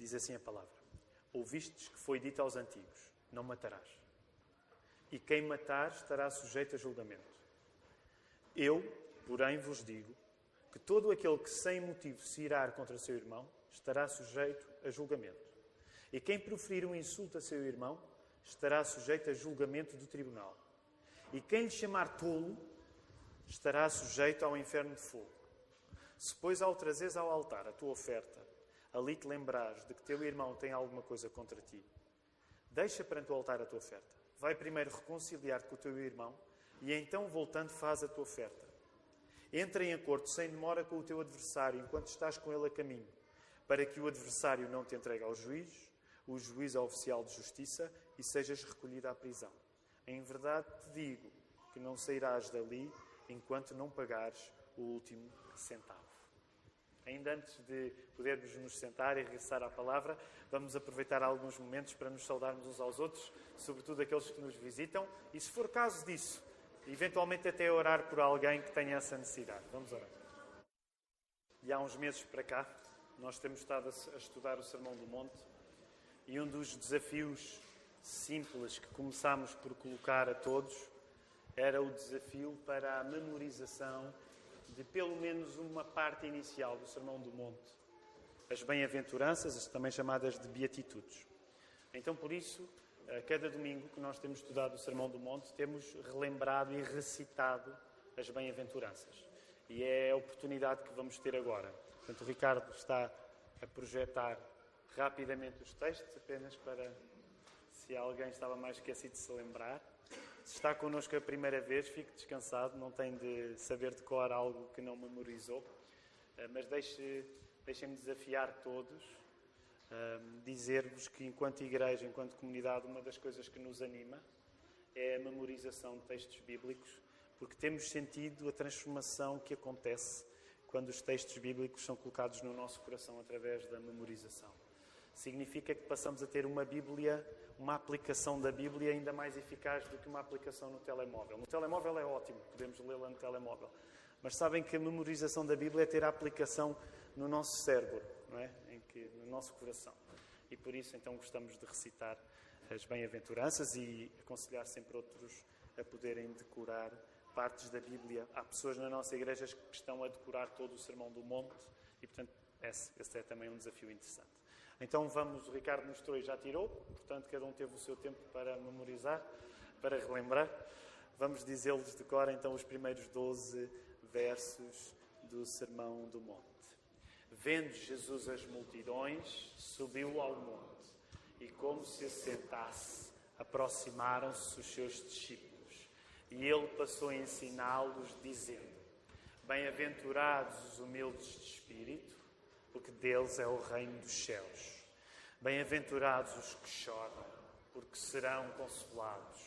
Diz assim a palavra: ouvistes que foi dito aos antigos: não matarás. E quem matar estará sujeito a julgamento. Eu, porém, vos digo que todo aquele que sem motivo se irar contra seu irmão estará sujeito a julgamento. E quem proferir um insulto a seu irmão estará sujeito a julgamento do tribunal. E quem lhe chamar tolo estará sujeito ao inferno de fogo. Se, pois, ao trazeres ao altar a tua oferta, ali te lembrares de que teu irmão tem alguma coisa contra ti, deixa perante o altar a tua oferta. Vai primeiro reconciliar-te com o teu irmão e então, voltando, faz a tua oferta. Entra em acordo sem demora com o teu adversário enquanto estás com ele a caminho, para que o adversário não te entregue ao juiz, o juiz ao oficial de justiça, e sejas recolhido à prisão. Em verdade te digo que não sairás dali enquanto não pagares o último centavo. Ainda antes de podermos nos sentar e regressar à palavra, vamos aproveitar alguns momentos para nos saudarmos uns aos outros, sobretudo aqueles que nos visitam, e se for caso disso, eventualmente até orar por alguém que tenha essa necessidade. Vamos orar. E há uns meses para cá, nós temos estado a estudar o Sermão do Monte, e um dos desafios simples que começámos por colocar a todos era o desafio para a memorização de pelo menos uma parte inicial do Sermão do Monte, as bem-aventuranças, também chamadas de beatitudes. Então, por isso, a cada domingo que nós temos estudado o Sermão do Monte, temos relembrado e recitado as bem-aventuranças. E é a oportunidade que vamos ter agora. Portanto, o Ricardo está a projetar rapidamente os textos, apenas para, se alguém estava mais esquecido de se lembrar. Se está connosco a primeira vez, fique descansado, não tem de saber de cor algo que não memorizou, mas deixem-me desafiar todos, dizer-vos que enquanto igreja, enquanto comunidade, uma das coisas que nos anima é a memorização de textos bíblicos, porque temos sentido a transformação que acontece quando os textos bíblicos são colocados no nosso coração através da memorização. Significa que passamos a ter uma Bíblia, uma aplicação da Bíblia ainda mais eficaz do que uma aplicação no telemóvel. No telemóvel é ótimo, podemos lê-la no telemóvel. Mas sabem que a memorização da Bíblia é ter a aplicação no nosso cérebro, não é? No nosso coração. E por isso, então, gostamos de recitar as bem-aventuranças e aconselhar sempre outros a poderem decorar partes da Bíblia. Há pessoas na nossa igreja que estão a decorar todo o Sermão do Monte e, portanto, esse é também um desafio interessante. Então o Ricardo mostrou e já tirou, portanto cada um teve o seu tempo para memorizar, para relembrar. Vamos dizê-los de cor então os primeiros 12 versos do Sermão do Monte. Vendo Jesus as multidões, subiu ao monte e como se assentasse, aproximaram-se os seus discípulos. E ele passou a ensiná-los, dizendo: bem-aventurados os humildes de espírito, porque deles é o reino dos céus. Bem-aventurados os que choram, porque serão consolados.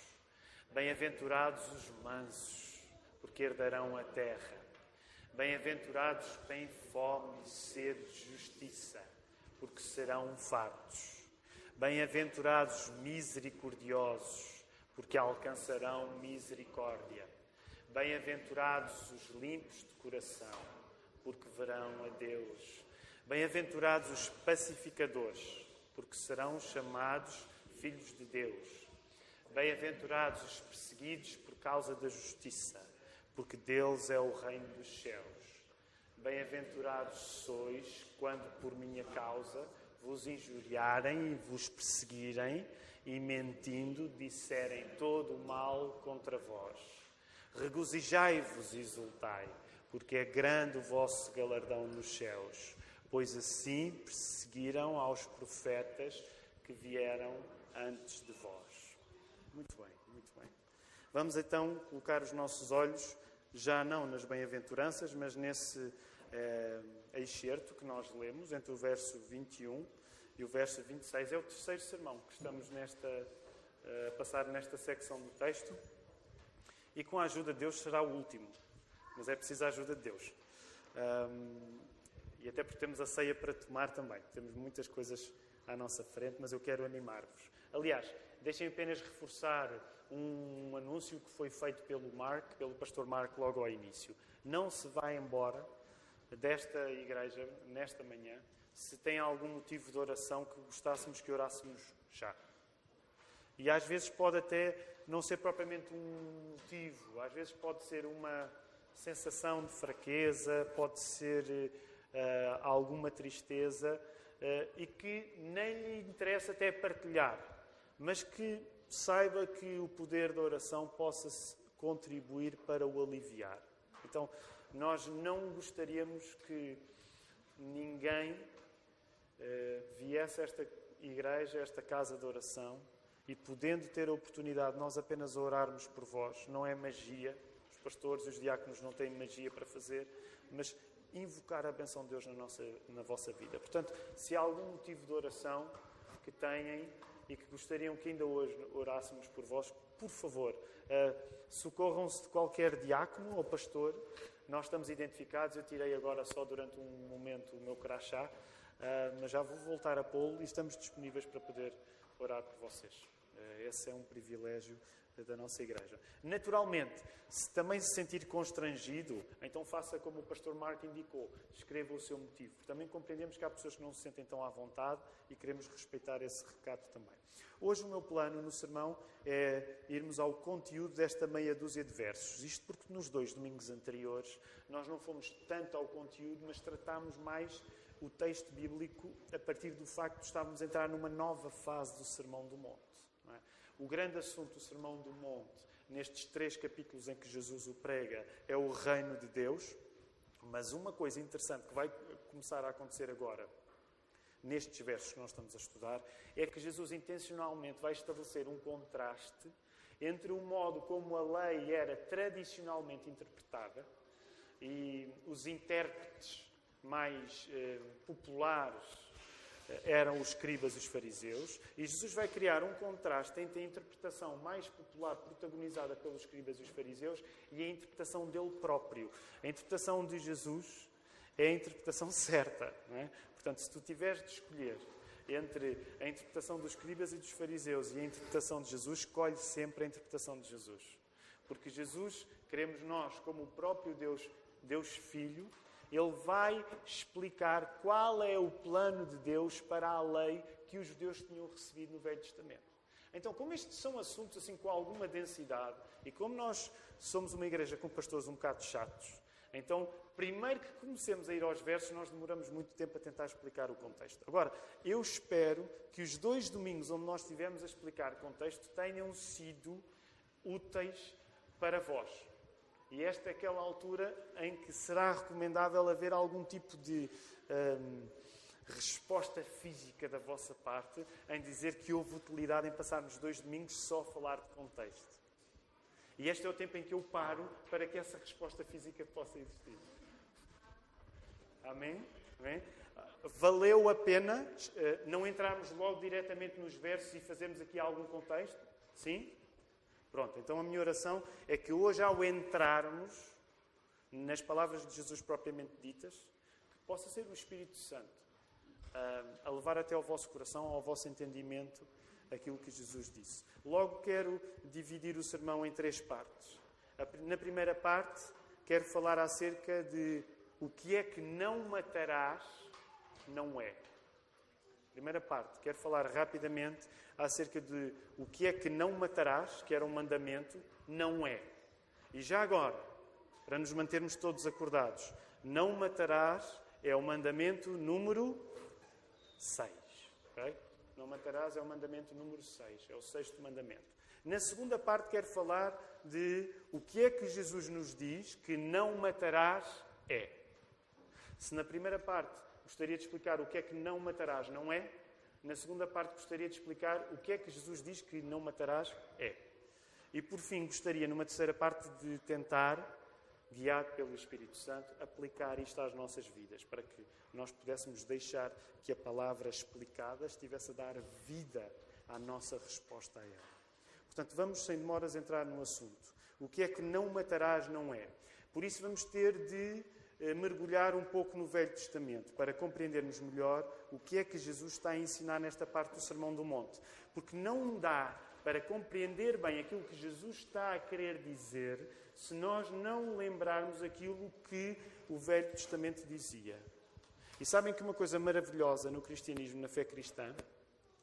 Bem-aventurados os mansos, porque herdarão a terra. Bem-aventurados os que têm fome e sede de justiça, porque serão fartos. Bem-aventurados os misericordiosos, porque alcançarão misericórdia. Bem-aventurados os limpos de coração, porque verão a Deus. Bem-aventurados os pacificadores, porque serão chamados filhos de Deus. Bem-aventurados os perseguidos por causa da justiça, porque deles é o reino dos céus. Bem-aventurados sois quando por minha causa vos injuriarem e vos perseguirem e, mentindo, disserem todo o mal contra vós. Regozijai-vos e exultai, porque é grande o vosso galardão nos céus, pois assim perseguiram aos profetas que vieram antes de vós. Muito bem, muito bem. Vamos então colocar os nossos olhos, já não nas bem-aventuranças, mas nesse excerto que nós lemos, entre o verso 21 e o verso 26. É o terceiro sermão que estamos a passar nesta secção do texto. E com a ajuda de Deus será o último. Mas é preciso a ajuda de Deus. E até porque temos a ceia para tomar também. Temos muitas coisas à nossa frente, mas eu quero animar-vos. Aliás, deixem apenas reforçar um anúncio que foi feito pelo pastor Mark, logo ao início. Não se vai embora desta igreja, nesta manhã, se têm algum motivo de oração que gostássemos que orássemos já. E às vezes pode até não ser propriamente um motivo, às vezes pode ser uma sensação de fraqueza, pode ser alguma tristeza e que nem lhe interessa até partilhar, mas que saiba que o poder da oração possa contribuir para o aliviar. Então, nós não gostaríamos que ninguém viesse a esta igreja, a esta casa de oração, e podendo ter a oportunidade de nós apenas orarmos por vós. Não é magia, os pastores e os diáconos não têm magia para fazer, mas invocar a bênção de Deus na vossa vida. Portanto, se há algum motivo de oração que têm e que gostariam que ainda hoje orássemos por vós, por favor, socorram-se de qualquer diácono ou pastor. Nós estamos identificados, eu tirei agora só durante um momento o meu crachá, mas já vou voltar a pô-lo e estamos disponíveis para poder orar por vocês. Esse é um privilégio da nossa igreja. Naturalmente, se também se sentir constrangido, então faça como o pastor Mark indicou, escreva o seu motivo. Também compreendemos que há pessoas que não se sentem tão à vontade e queremos respeitar esse recado também. Hoje o meu plano no sermão é irmos ao conteúdo desta meia dúzia de versos. Isto porque nos 2 domingos anteriores nós não fomos tanto ao conteúdo, mas tratámos mais o texto bíblico a partir do facto de estarmos a entrar numa nova fase do Sermão do Monte. Não é? O grande assunto do Sermão do Monte, nestes 3 capítulos em que Jesus o prega, é o reino de Deus. Mas uma coisa interessante que vai começar a acontecer agora, nestes versos que nós estamos a estudar, é que Jesus intencionalmente vai estabelecer um contraste entre o modo como a lei era tradicionalmente interpretada e os intérpretes mais populares eram os escribas e os fariseus, e Jesus vai criar um contraste entre a interpretação mais popular protagonizada pelos escribas e os fariseus e a interpretação dele próprio. A interpretação de Jesus é a interpretação certa, não é? Portanto, se tu tiveres de escolher entre a interpretação dos escribas e dos fariseus e a interpretação de Jesus, escolhe sempre a interpretação de Jesus. Porque Jesus, queremos nós, como o próprio Deus, Deus Filho, Ele vai explicar qual é o plano de Deus para a lei que os judeus tinham recebido no Velho Testamento. Então, como estes são assuntos assim com alguma densidade e como nós somos uma igreja com pastores um bocado chatos, então, primeiro que comecemos a ir aos versos, nós demoramos muito tempo a tentar explicar o contexto. Agora, eu espero que os 2 domingos onde nós estivemos a explicar o contexto tenham sido úteis para vós. E esta é aquela altura em que será recomendável haver algum tipo de resposta física da vossa parte em dizer que houve utilidade em passarmos 2 domingos só a falar de contexto. E este é o tempo em que eu paro para que essa resposta física possa existir. Amém? Amém? Valeu a pena não entrarmos logo diretamente nos versos e fazermos aqui algum contexto? Sim? Pronto, então a minha oração é que hoje, ao entrarmos nas palavras de Jesus propriamente ditas, que possa ser o Espírito Santo a levar até ao vosso coração, ao vosso entendimento, aquilo que Jesus disse. Logo quero dividir o sermão em 3 partes. Na primeira parte, quero falar acerca de o que é que não matarás, não é. Primeira parte, quero falar rapidamente acerca de o que é que não matarás, que era um mandamento, não é. E já agora, para nos mantermos todos acordados, não matarás é o mandamento número 6. Okay? Não matarás é o mandamento número 6, é o 6º mandamento. Na segunda parte quero falar de o que é que Jesus nos diz que não matarás é. Se na primeira parte gostaria de explicar o que é que não matarás não é, na segunda parte gostaria de explicar o que é que Jesus diz que não matarás é. E por fim gostaria, numa terceira parte, de tentar, guiado pelo Espírito Santo, aplicar isto às nossas vidas, para que nós pudéssemos deixar que a palavra explicada estivesse a dar vida à nossa resposta a ela. Portanto, vamos sem demoras entrar no assunto. O que é que não matarás não é. Por isso vamos ter de mergulhar um pouco no Velho Testamento, para compreendermos melhor o que é que Jesus está a ensinar nesta parte do Sermão do Monte. Porque não dá para compreender bem aquilo que Jesus está a querer dizer se nós não lembrarmos aquilo que o Velho Testamento dizia. E sabem que uma coisa maravilhosa no cristianismo, na fé cristã,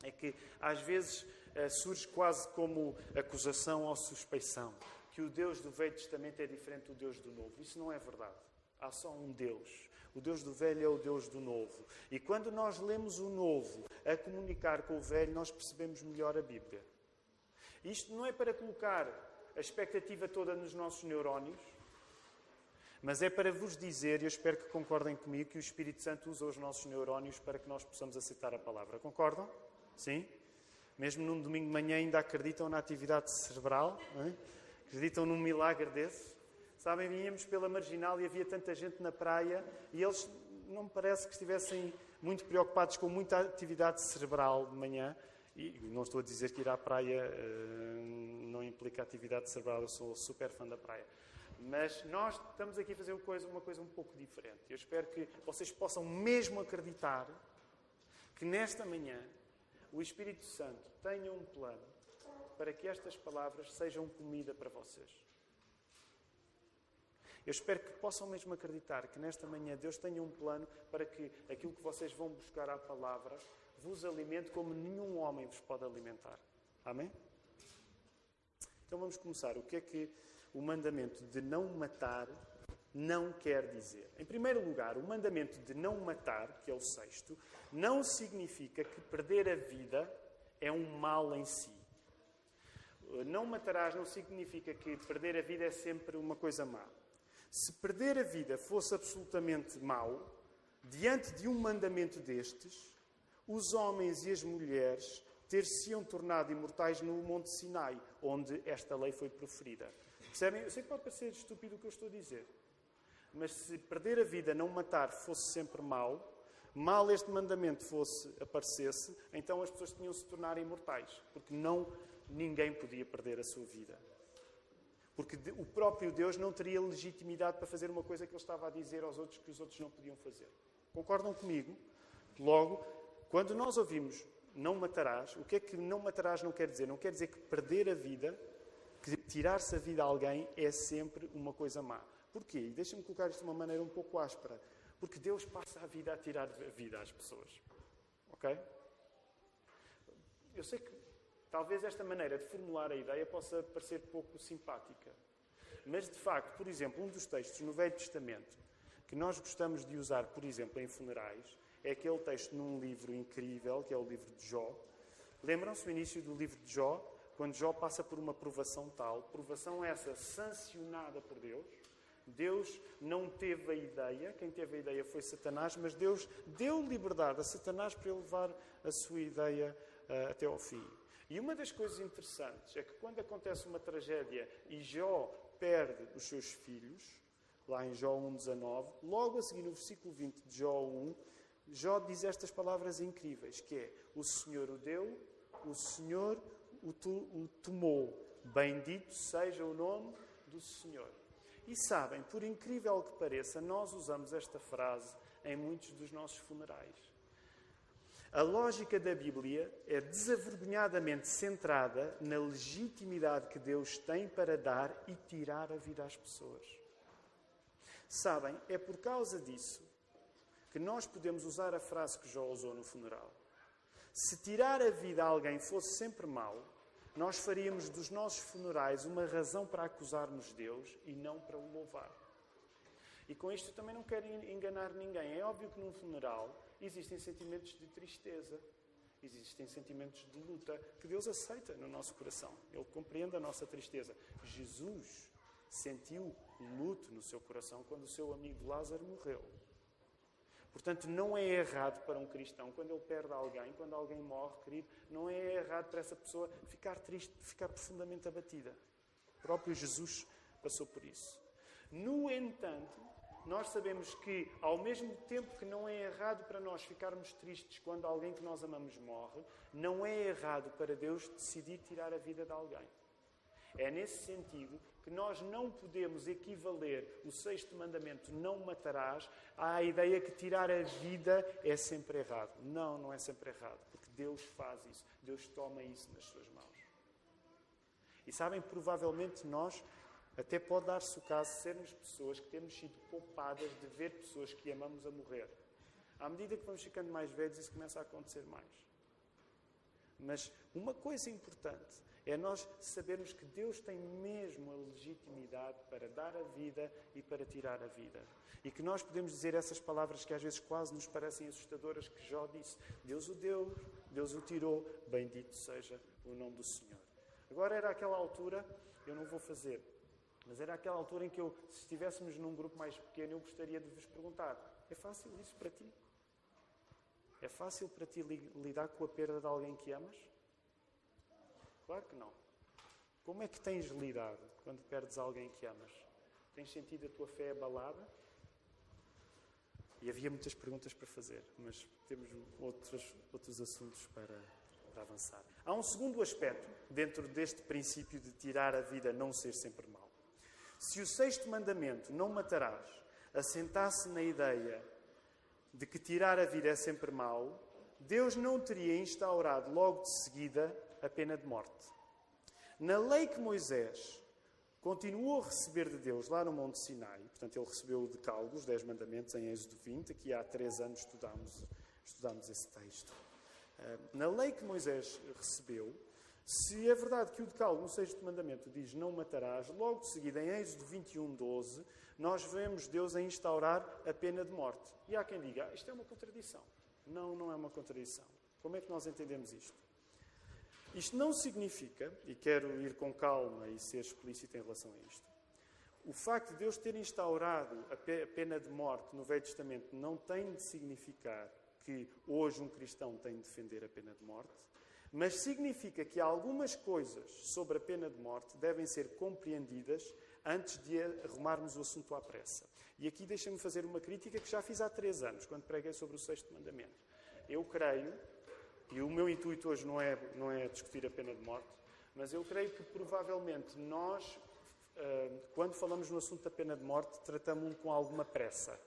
é que às vezes surge quase como acusação ou suspeição, que o Deus do Velho Testamento é diferente do Deus do Novo. Isso não é verdade. Há só um Deus. O Deus do Velho é o Deus do Novo. E quando nós lemos o Novo a comunicar com o Velho, nós percebemos melhor a Bíblia. Isto não é para colocar a expectativa toda nos nossos neurónios, mas é para vos dizer, e eu espero que concordem comigo, que o Espírito Santo usa os nossos neurónios para que nós possamos aceitar a palavra. Concordam? Sim? Mesmo num domingo de manhã ainda acreditam na atividade cerebral? Não é? Acreditam num milagre desse? Sabem, vinhamos pela Marginal e havia tanta gente na praia e eles não me parece que estivessem muito preocupados com muita atividade cerebral de manhã. E não estou a dizer que ir à praia não implica atividade cerebral, eu sou super fã da praia. Mas nós estamos aqui a fazer uma coisa um pouco diferente. Eu espero que vocês possam mesmo acreditar que nesta manhã o Espírito Santo tenha um plano para que estas palavras sejam comida para vocês. Eu espero que possam mesmo acreditar que nesta manhã Deus tenha um plano para que aquilo que vocês vão buscar à palavra vos alimente como nenhum homem vos pode alimentar. Amém? Então vamos começar. O que é que o mandamento de não matar não quer dizer? Em primeiro lugar, o mandamento de não matar, que é o 6º, não significa que perder a vida é um mal em si. Não matarás não significa que perder a vida é sempre uma coisa má. Se perder a vida fosse absolutamente mau, diante de um mandamento destes, os homens e as mulheres ter-se-iam tornado imortais no Monte Sinai, onde esta lei foi proferida. Percebem? Eu sei que pode parecer estúpido o que eu estou a dizer, mas se perder a vida, não matar, fosse sempre mau, mal este mandamento aparecesse, então as pessoas tinham de se tornar imortais, porque ninguém podia perder a sua vida. Porque o próprio Deus não teria legitimidade para fazer uma coisa que ele estava a dizer aos outros que os outros não podiam fazer. Concordam comigo? Logo, quando nós ouvimos não matarás, o que é que não matarás não quer dizer? Não quer dizer que perder a vida, que tirar-se a vida a alguém é sempre uma coisa má. Porquê? E deixem-me colocar isto de uma maneira um pouco áspera. Porque Deus passa a vida a tirar a vida às pessoas. Ok? Eu sei que talvez esta maneira de formular a ideia possa parecer pouco simpática. Mas, de facto, por exemplo, um dos textos no Velho Testamento que nós gostamos de usar, por exemplo, em funerais, é aquele texto num livro incrível, que é o livro de Jó. Lembram-se do início do livro de Jó? Quando Jó passa por uma provação tal, provação essa sancionada por Deus. Deus não teve a ideia, quem teve a ideia foi Satanás, mas Deus deu liberdade a Satanás para ele levar a sua ideia até ao fim. E uma das coisas interessantes é que quando acontece uma tragédia e Jó perde os seus filhos, lá em Jó 1,19, logo a seguir no versículo 20 de Jó 1, Jó diz estas palavras incríveis, que é: o Senhor o deu, o Senhor o tomou, bendito seja o nome do Senhor. E sabem, por incrível que pareça, nós usamos esta frase em muitos dos nossos funerais. A lógica da Bíblia é desavergonhadamente centrada na legitimidade que Deus tem para dar e tirar a vida às pessoas. Sabem, é por causa disso que nós podemos usar a frase que Jó usou no funeral. Se tirar a vida a alguém fosse sempre mau, nós faríamos dos nossos funerais uma razão para acusarmos Deus e não para o louvar. E com isto também não quero enganar ninguém. É óbvio que num funeral existem sentimentos de tristeza, existem sentimentos de luta que Deus aceita no nosso coração. Ele compreende a nossa tristeza. Jesus sentiu luto no seu coração quando o seu amigo Lázaro morreu. Portanto, não é errado para um cristão, quando ele perde alguém, quando alguém morre, querido, não é errado para essa pessoa ficar triste, ficar profundamente abatida. O próprio Jesus passou por isso. No entanto, nós sabemos que, ao mesmo tempo que não é errado para nós ficarmos tristes quando alguém que nós amamos morre, não é errado para Deus decidir tirar a vida de alguém. É nesse sentido que nós não podemos equivaler o 6º mandamento, não matarás, à ideia que tirar a vida é sempre errado. Não, não é sempre errado, porque Deus faz isso. Deus toma isso nas suas mãos. E sabem, provavelmente nós, até pode dar-se o caso de sermos pessoas que temos sido poupadas de ver pessoas que amamos a morrer. À medida que vamos ficando mais velhos, isso começa a acontecer mais. Mas uma coisa importante é nós sabermos que Deus tem mesmo a legitimidade para dar a vida e para tirar a vida. E que nós podemos dizer essas palavras que às vezes quase nos parecem assustadoras, que Jó disse: Deus o deu, Deus o tirou, bendito seja o nome do Senhor. Agora era aquela altura, eu não vou fazer, mas era aquela altura em que se estivéssemos num grupo mais pequeno, eu gostaria de vos perguntar: é fácil isso para ti? É fácil para ti lidar com a perda de alguém que amas? Claro que não. Como é que tens lidado quando perdes alguém que amas? Tens sentido a tua fé abalada? E havia muitas perguntas para fazer, mas temos outros assuntos para avançar. Há um segundo aspecto dentro deste princípio de tirar a vida, não ser sempre mau. Se o 6º mandamento, não matarás, assentasse na ideia de que tirar a vida é sempre mau, Deus não teria instaurado logo de seguida a pena de morte. Na lei que Moisés continuou a receber de Deus lá no Monte Sinai, portanto ele recebeu o decálogo, os 10 mandamentos em Êxodo 20, aqui há 3 anos estudámos esse texto. Na lei que Moisés recebeu, se é verdade que o decálogo no 6º mandamento diz não matarás, logo de seguida em Êxodo 21:12, nós vemos Deus a instaurar a pena de morte. E há quem diga: isto é uma contradição. Não, não é uma contradição. Como é que nós entendemos isto? Isto não significa, e quero ir com calma e ser explícito em relação a isto, o facto de Deus ter instaurado a pena de morte no Velho Testamento não tem de significar que hoje um cristão tem de defender a pena de morte, mas significa que algumas coisas sobre a pena de morte devem ser compreendidas antes de arrumarmos o assunto à pressa. E aqui deixem-me fazer uma crítica que já fiz há 3 anos, quando preguei sobre o 6º mandamento. Eu creio, e o meu intuito hoje não é discutir a pena de morte, mas eu creio que provavelmente nós, quando falamos no assunto da pena de morte, tratamos-o com alguma pressa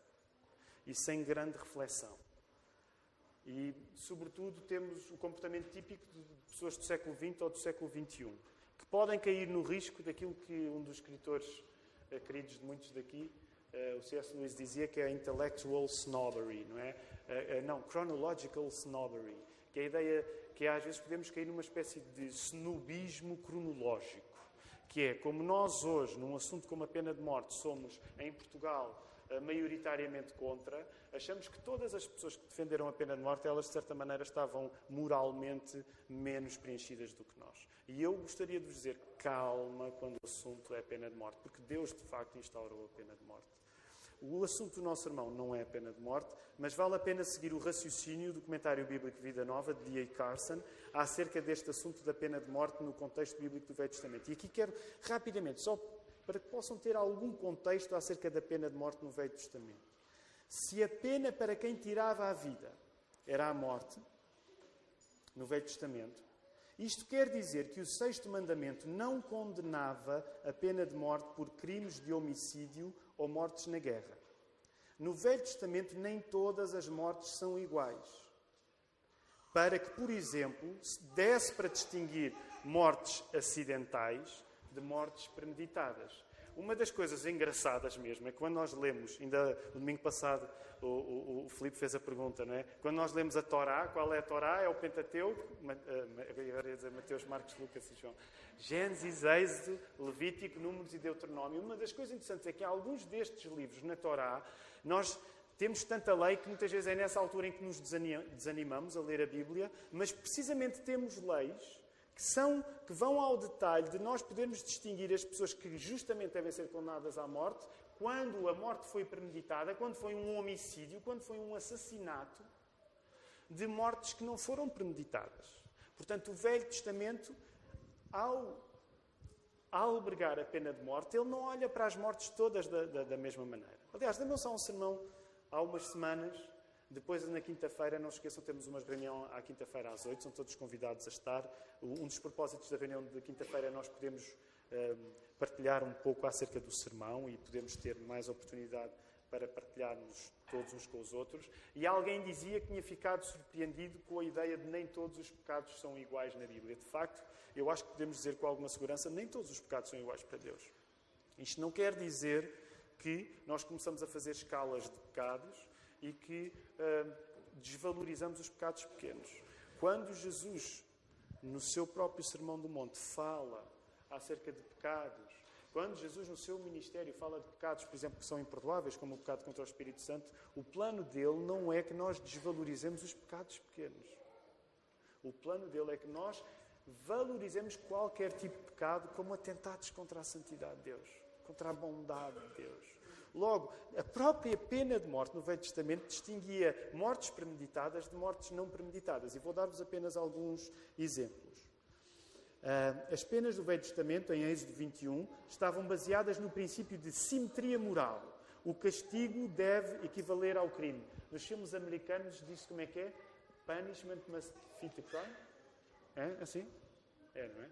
e sem grande reflexão. E, sobretudo, temos o comportamento típico de pessoas do século XX ou do século XXI, que podem cair no risco daquilo que um dos escritores queridos de muitos daqui, o C.S. Lewis, dizia, que é intellectual snobbery, não é? Chronological snobbery, que é a ideia que às vezes podemos cair numa espécie de snobismo cronológico, que é, como nós hoje, num assunto como a pena de morte, somos, em Portugal, maioritariamente contra, achamos que todas as pessoas que defenderam a pena de morte, elas de certa maneira estavam moralmente menos preenchidas do que nós. E eu gostaria de vos dizer, calma quando o assunto é a pena de morte, porque Deus de facto instaurou a pena de morte. O assunto do nosso sermão não é a pena de morte, mas vale a pena seguir o raciocínio do comentário bíblico Vida Nova, de D.A. Carson, acerca deste assunto da pena de morte no contexto bíblico do Velho Testamento. E aqui quero, rapidamente, só para que possam ter algum contexto acerca da pena de morte no Velho Testamento. Se a pena para quem tirava a vida era a morte, no Velho Testamento, isto quer dizer que o 6º mandamento não condenava a pena de morte por crimes de homicídio ou mortes na guerra. No Velho Testamento, nem todas as mortes são iguais. Para que, por exemplo, se desse para distinguir mortes acidentais de mortes premeditadas. Uma das coisas engraçadas mesmo é que quando nós lemos, ainda no domingo passado o Filipe fez a pergunta, não é? Quando nós lemos a Torá, qual é a Torá? É o Pentateuco, agora ia dizer Mateus, Marcos, Lucas e João. Gênesis, Êxodo, Levítico, Números e Deuteronômio. Uma das coisas interessantes é que em alguns destes livros na Torá, nós temos tanta lei que muitas vezes é nessa altura em que nos desanimamos a ler a Bíblia, mas precisamente temos leis que vão ao detalhe de nós podermos distinguir as pessoas que justamente devem ser condenadas à morte, quando a morte foi premeditada, quando foi um homicídio, quando foi um assassinato, de mortes que não foram premeditadas. Portanto, o Velho Testamento, ao albergar a pena de morte, ele não olha para as mortes todas da mesma maneira. Aliás, lembram-se há um sermão, há umas semanas, depois na quinta-feira, não se esqueçam, temos uma reunião à quinta-feira às 8, são todos convidados a estar. Um dos propósitos da reunião de quinta-feira é nós podemos partilhar um pouco acerca do sermão e podemos ter mais oportunidade para partilharmos todos uns com os outros. E alguém dizia que tinha ficado surpreendido com a ideia de nem todos os pecados são iguais na Bíblia. De facto, eu acho que podemos dizer com alguma segurança, nem todos os pecados são iguais para Deus. Isto não quer dizer que nós começamos a fazer escalas de pecados e que desvalorizamos os pecados pequenos. Quando Jesus, no seu próprio Sermão do Monte, fala acerca de pecados, quando Jesus, no seu ministério, fala de pecados, por exemplo, que são imperdoáveis, como o pecado contra o Espírito Santo, o plano dele não é que nós desvalorizemos os pecados pequenos. O plano dele é que nós valorizemos qualquer tipo de pecado como atentados contra a santidade de Deus, contra a bondade de Deus. Logo, a própria pena de morte no Velho Testamento distinguia mortes premeditadas de mortes não premeditadas. E vou dar-vos apenas alguns exemplos. As penas do Velho Testamento, em Êxodo 21, estavam baseadas no princípio de simetria moral. O castigo deve equivaler ao crime. Nos filmes americanos diz como é que é? Punishment must fit the crime. É assim? É, não é?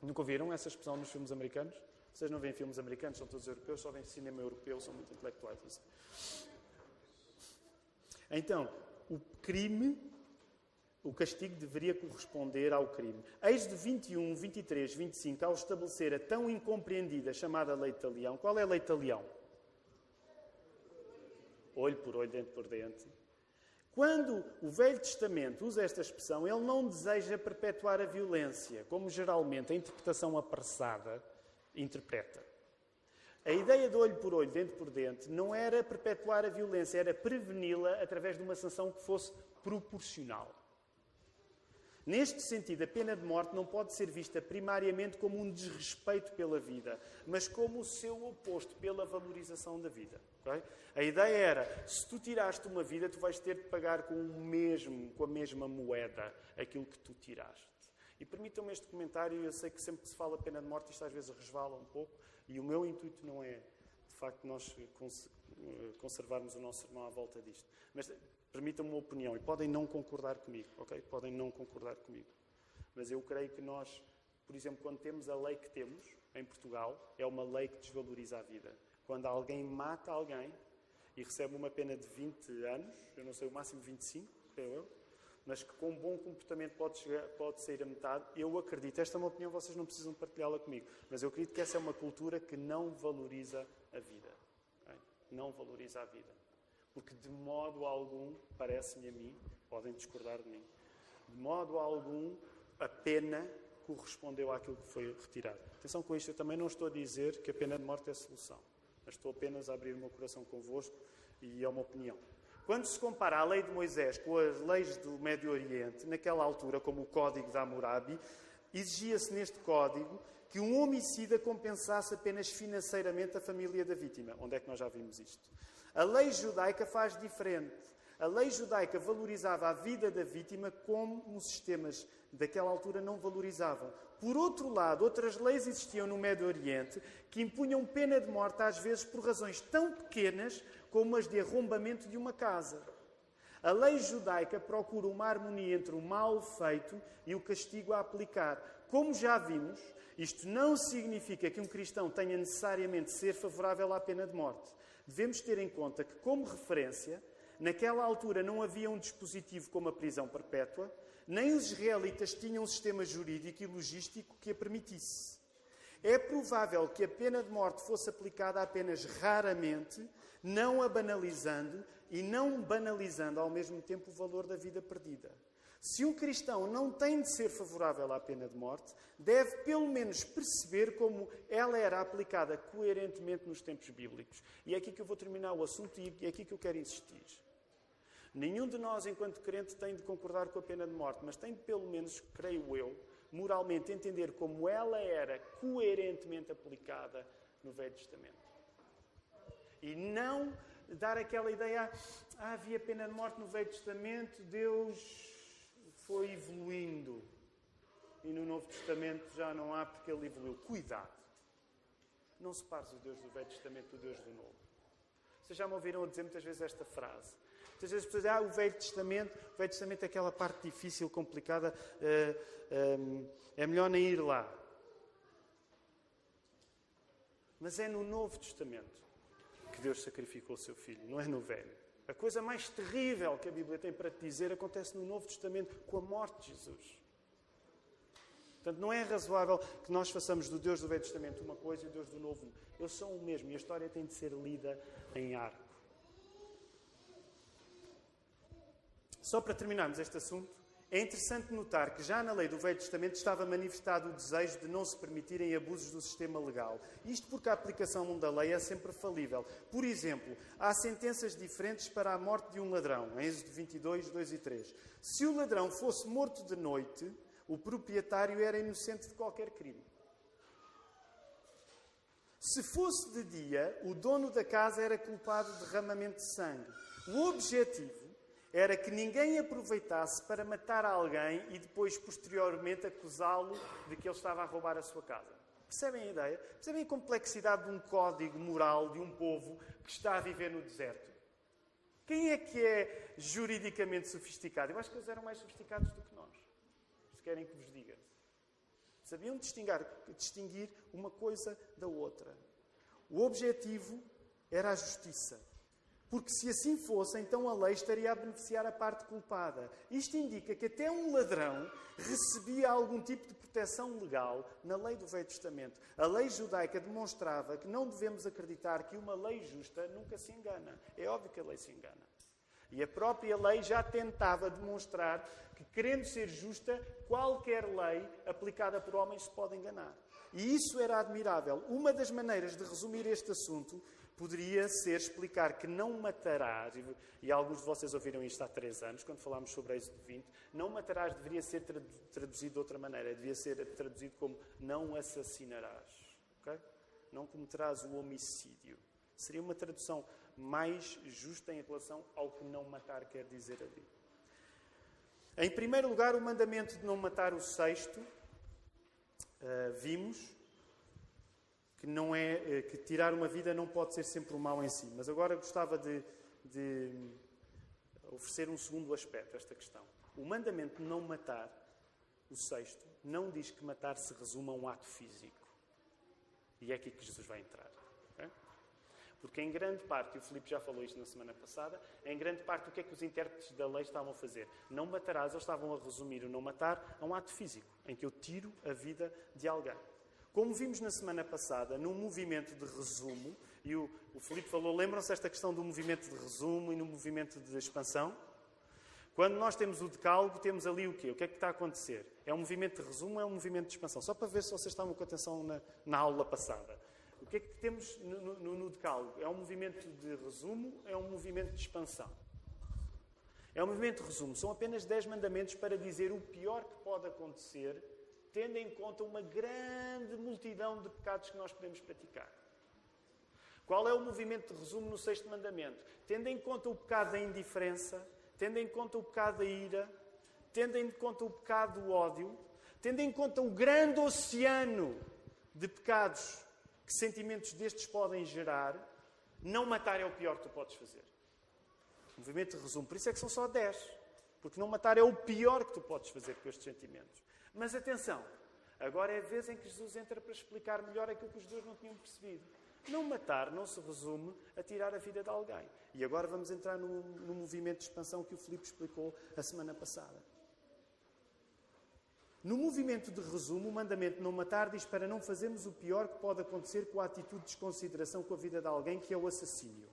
Nunca ouviram essa expressão nos filmes americanos? Vocês não veem filmes americanos, são todos europeus, só veem cinema europeu, são muito intelectuais. Assim. Então, o crime, o castigo deveria corresponder ao crime. Êxodo 21, 23, 25, ao estabelecer a tão incompreendida chamada lei de talião. Qual é a lei de talião? Olho por olho, dente por dente. Quando o Velho Testamento usa esta expressão, ele não deseja perpetuar a violência, como geralmente a interpretação apressada interpreta. A ideia de olho por olho, dente por dente, não era perpetuar a violência, era preveni-la através de uma sanção que fosse proporcional. Neste sentido, a pena de morte não pode ser vista primariamente como um desrespeito pela vida, mas como o seu oposto, pela valorização da vida. Okay? A ideia era, se tu tiraste uma vida, tu vais ter de pagar com a mesma moeda aquilo que tu tiraste. E permitam-me este comentário, eu sei que sempre que se fala pena de morte, isto às vezes resvala um pouco, e o meu intuito não é, de facto, nós conservarmos o nosso sermão à volta disto. Mas permitam-me uma opinião, e podem não concordar comigo, ok? Podem não concordar comigo. Mas eu creio que nós, por exemplo, quando temos a lei que temos em Portugal, é uma lei que desvaloriza a vida. Quando alguém mata alguém e recebe uma pena de 20 anos, eu não sei, o máximo 25, creio eu, mas que com um bom comportamento pode sair a metade, eu acredito, esta é uma opinião, vocês não precisam partilhá-la comigo, mas eu acredito que essa é uma cultura que não valoriza a vida. Okay? Não valoriza a vida. Porque de modo algum, parece-me a mim, podem discordar de mim, de modo algum a pena correspondeu àquilo que foi retirado. Atenção com isto, eu também não estou a dizer que a pena de morte é a solução, mas estou apenas a abrir o meu coração convosco e é uma opinião. Quando se compara a lei de Moisés com as leis do Médio Oriente, naquela altura, como o Código de Hammurabi, exigia-se neste código que um homicida compensasse apenas financeiramente a família da vítima. Onde é que nós já vimos isto? A lei judaica faz diferente. A lei judaica valorizava a vida da vítima como os sistemas daquela altura não valorizavam. Por outro lado, outras leis existiam no Médio Oriente que impunham pena de morte às vezes por razões tão pequenas como as de arrombamento de uma casa. A lei judaica procura uma harmonia entre o mal feito e o castigo a aplicar. Como já vimos, isto não significa que um cristão tenha necessariamente de ser favorável à pena de morte. Devemos ter em conta que, como referência, naquela altura não havia um dispositivo como a prisão perpétua, nem os israelitas tinham um sistema jurídico e logístico que a permitisse. É provável que a pena de morte fosse aplicada apenas raramente, não a banalizando e não banalizando ao mesmo tempo o valor da vida perdida. Se um cristão não tem de ser favorável à pena de morte, deve pelo menos perceber como ela era aplicada coerentemente nos tempos bíblicos. E é aqui que eu vou terminar o assunto e é aqui que eu quero insistir. Nenhum de nós, enquanto crente, tem de concordar com a pena de morte, mas tem de, pelo menos, creio eu, moralmente entender como ela era coerentemente aplicada no Velho Testamento. E não dar aquela ideia, havia pena de morte no Velho Testamento, Deus foi evoluindo. E no Novo Testamento já não há porque ele evoluiu. Cuidado! Não separes o Deus do Velho Testamento do Deus do Novo. Vocês já me ouviram dizer muitas vezes esta frase. Muitas vezes as pessoas dizem, o Velho Testamento é aquela parte difícil, complicada, é melhor nem ir lá. Mas é no Novo Testamento que Deus sacrificou o seu Filho, não é no Velho. A coisa mais terrível que a Bíblia tem para te dizer acontece no Novo Testamento, com a morte de Jesus. Portanto, não é razoável que nós façamos do Deus do Velho Testamento uma coisa e o Deus do Novo. Eles são o mesmo e a história tem de ser lida em arco. Só para terminarmos este assunto, é interessante notar que já na lei do Velho Testamento estava manifestado o desejo de não se permitirem abusos do sistema legal. Isto porque a aplicação da lei é sempre falível. Por exemplo, há sentenças diferentes para a morte de um ladrão, em Êxodo 22, 2 e 3. Se o ladrão fosse morto de noite, o proprietário era inocente de qualquer crime. Se fosse de dia, o dono da casa era culpado de derramamento de sangue. O objetivo era que ninguém aproveitasse para matar alguém e depois, posteriormente, acusá-lo de que ele estava a roubar a sua casa. Percebem a ideia? Percebem a complexidade de um código moral de um povo que está a viver no deserto? Quem é que é juridicamente sofisticado? Eu acho que eles eram mais sofisticados do que nós. Se querem que vos diga. Sabiam distinguir uma coisa da outra. O objetivo era a justiça. Porque se assim fosse, então a lei estaria a beneficiar a parte culpada. Isto indica que até um ladrão recebia algum tipo de proteção legal na lei do Velho Testamento. A lei judaica demonstrava que não devemos acreditar que uma lei justa nunca se engana. É óbvio que a lei se engana. E a própria lei já tentava demonstrar que, querendo ser justa, qualquer lei aplicada por homens se pode enganar. E isso era admirável. Uma das maneiras de resumir este assunto poderia ser explicar que não matarás, e alguns de vocês ouviram isto há 3 anos, quando falámos sobre Êxodo 20, não matarás deveria ser traduzido de outra maneira, devia ser traduzido como não assassinarás, okay? Não cometerás o homicídio. Seria uma tradução mais justa em relação ao que não matar quer dizer ali. Em primeiro lugar, o mandamento de não matar o sexto, vimos que não é que tirar uma vida não pode ser sempre o mal em si. Mas agora gostava de oferecer um segundo aspecto a esta questão. O mandamento de não matar, o sexto, não diz que matar se resume a um ato físico. E é aqui que Jesus vai entrar. Okay? Porque em grande parte, e o Filipe já falou isto na semana passada, em grande parte o que é que os intérpretes da lei estavam a fazer? Não matarás, eles estavam a resumir o não matar a um ato físico, em que eu tiro a vida de alguém. Como vimos na semana passada, num movimento de resumo, e o Filipe falou, lembram-se esta questão do movimento de resumo e no movimento de expansão? Quando nós temos o decálogo, temos ali o quê? O que é que está a acontecer? É um movimento de resumo ou é um movimento de expansão? Só para ver se vocês estavam com atenção na aula passada. O que é que temos no decálogo? É um movimento de resumo ou é um movimento de expansão? É um movimento de resumo. São apenas 10 mandamentos para dizer o pior que pode acontecer, tendo em conta uma grande multidão de pecados que nós podemos praticar. Qual é o movimento de resumo no 6º mandamento? Tendo em conta o pecado da indiferença, tendo em conta o pecado da ira, tendo em conta o pecado do ódio, tendo em conta o grande oceano de pecados que sentimentos destes podem gerar, não matar é o pior que tu podes fazer. O movimento de resumo. Por isso é que são só 10. Porque não matar é o pior que tu podes fazer com estes sentimentos. Mas atenção, agora é a vez em que Jesus entra para explicar melhor aquilo que os dois não tinham percebido. Não matar não se resume a tirar a vida de alguém. E agora vamos entrar no movimento de expansão que o Filipe explicou a semana passada. No movimento de resumo, o mandamento de não matar diz para não fazermos o pior que pode acontecer com a atitude de desconsideração com a vida de alguém, que é o assassínio.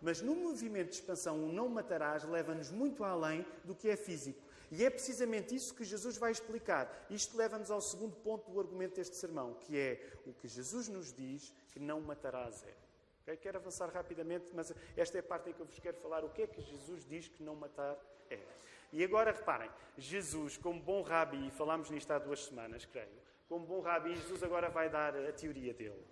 Mas no movimento de expansão, o não matarás leva-nos muito além do que é físico. E é precisamente isso que Jesus vai explicar. Isto leva-nos ao segundo ponto do argumento deste sermão, que é o que Jesus nos diz que não matarás é. Okay? Quero avançar rapidamente, mas esta é a parte em que eu vos quero falar. O que é que Jesus diz que não matar é? E agora reparem, Jesus, como bom rabi, e falámos nisto há 2 semanas, creio, como bom rabi, Jesus agora vai dar a teoria dele.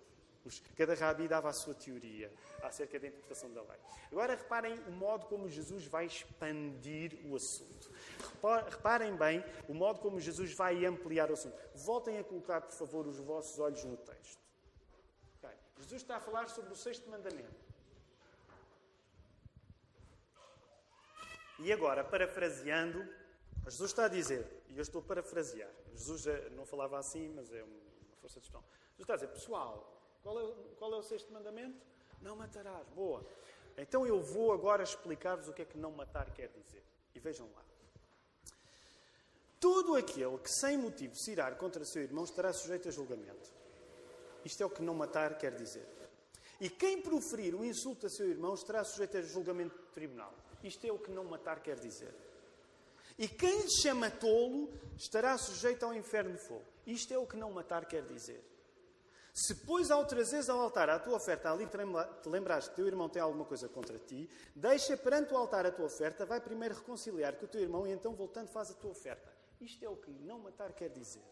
Cada rabi dava a sua teoria acerca da interpretação da lei. Agora reparem o modo como Jesus vai expandir o assunto. Reparem bem o modo como Jesus vai ampliar o assunto. Voltem a colocar, por favor, os vossos olhos no texto. Okay. Jesus está a falar sobre o 6º mandamento. E agora, parafraseando, Jesus está a dizer, e eu estou a parafrasear, Jesus não falava assim, mas é uma força de expressão. Jesus está a dizer, pessoal, qual é o 6º mandamento? Não matarás. Boa. Então eu vou agora explicar-vos o que é que não matar quer dizer. E vejam lá. Todo aquele que sem motivo se irar contra seu irmão estará sujeito a julgamento. Isto é o que não matar quer dizer. E quem proferir um insulto a seu irmão estará sujeito a julgamento do tribunal. Isto é o que não matar quer dizer. E quem lhe chama tolo estará sujeito ao inferno de fogo. Isto é o que não matar quer dizer. Se, pois, ao trazeres ao altar a tua oferta, ali te lembrares que teu irmão tem alguma coisa contra ti, deixa perante o altar a tua oferta, vai primeiro reconciliar com o teu irmão e então, voltando, faz a tua oferta. Isto é o que não matar quer dizer.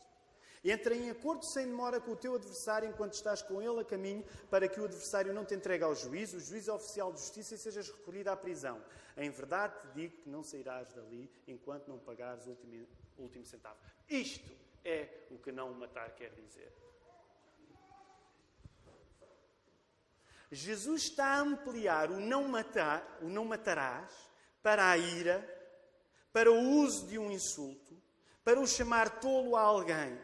Entra em acordo sem demora com o teu adversário enquanto estás com ele a caminho, para que o adversário não te entregue ao juiz, o juiz oficial de justiça, e sejas recolhido à prisão. Em verdade te digo que não sairás dali enquanto não pagares o último centavo. Isto é o que não matar quer dizer. Jesus está a ampliar o não matarás, para a ira, para o uso de um insulto, para o chamar tolo a alguém.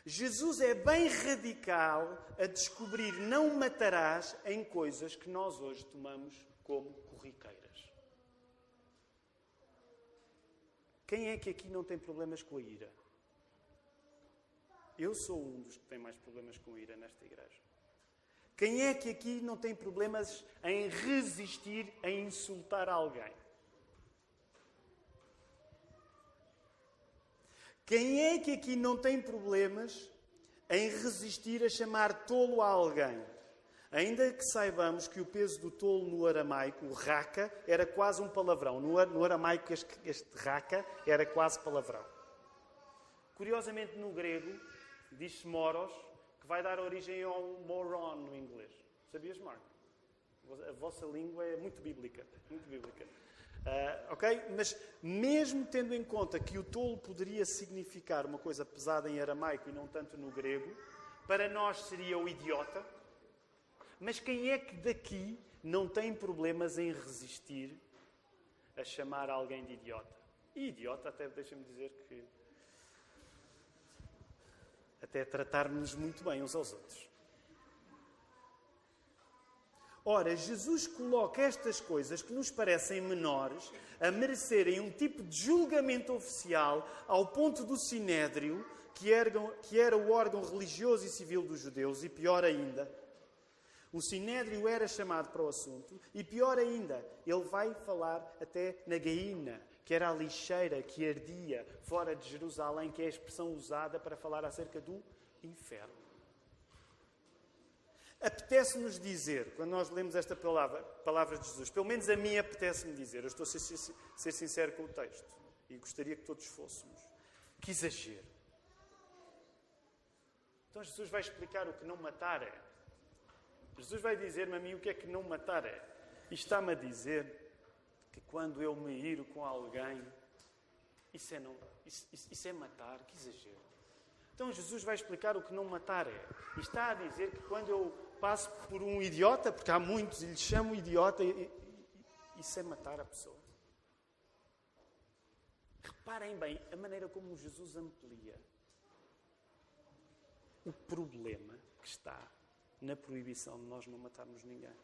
Jesus é bem radical a descobrir não matarás em coisas que nós hoje tomamos como corriqueiras. Quem é que aqui não tem problemas com a ira? Eu sou um dos que tem mais problemas com a ira nesta igreja. Quem é que aqui não tem problemas em resistir a insultar alguém? Quem é que aqui não tem problemas em resistir a chamar tolo a alguém? Ainda que saibamos que o peso do tolo no aramaico, o raka, era quase um palavrão. No aramaico este raka era quase palavrão. Curiosamente no grego diz-se moros, que vai dar origem ao moron no inglês. Sabias, Mark? A vossa língua é muito bíblica. Muito bíblica. Ok? Mas mesmo tendo em conta que o tolo poderia significar uma coisa pesada em aramaico e não tanto no grego, para nós seria o idiota. Mas quem é que daqui não tem problemas em resistir a chamar alguém de idiota? E idiota, até deixa-me dizer que até tratar-nos muito bem uns aos outros. Ora, Jesus coloca estas coisas que nos parecem menores a merecerem um tipo de julgamento oficial ao ponto do Sinédrio, que era o órgão religioso e civil dos judeus, e pior ainda, o Sinédrio era chamado para o assunto, e pior ainda, ele vai falar até na Gaína, que era a lixeira que ardia fora de Jerusalém, que é a expressão usada para falar acerca do inferno. Apetece-nos dizer, quando nós lemos esta palavra de Jesus, pelo menos a mim apetece-me dizer, eu estou a ser sincero com o texto, e gostaria que todos fôssemos, que exagero. Então Jesus vai explicar o que não matar é. Jesus vai dizer-me a mim o que é que não matar é. E está-me a dizer que quando eu me iro com alguém, isso é matar, que exagero. Então Jesus vai explicar o que não matar é. E está a dizer que quando eu passo por um idiota, porque há muitos e lhe chamo idiota, isso é matar a pessoa. Reparem bem a maneira como Jesus amplia o problema que está na proibição de nós não matarmos ninguém.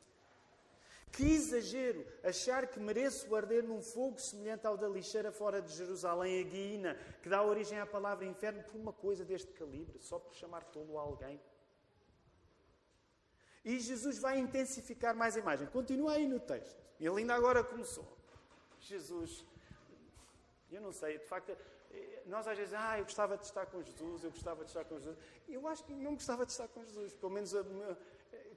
Que exagero achar que mereço arder num fogo semelhante ao da lixeira fora de Jerusalém, a Guiína, que dá origem à palavra inferno, por uma coisa deste calibre, só por chamar tolo a alguém. E Jesus vai intensificar mais a imagem. Continua aí no texto. Ele ainda agora começou. Jesus, eu não sei, de facto, nós às vezes, eu gostava de estar com Jesus, eu gostava de estar com Jesus. Eu acho que não gostava de estar com Jesus, pelo menos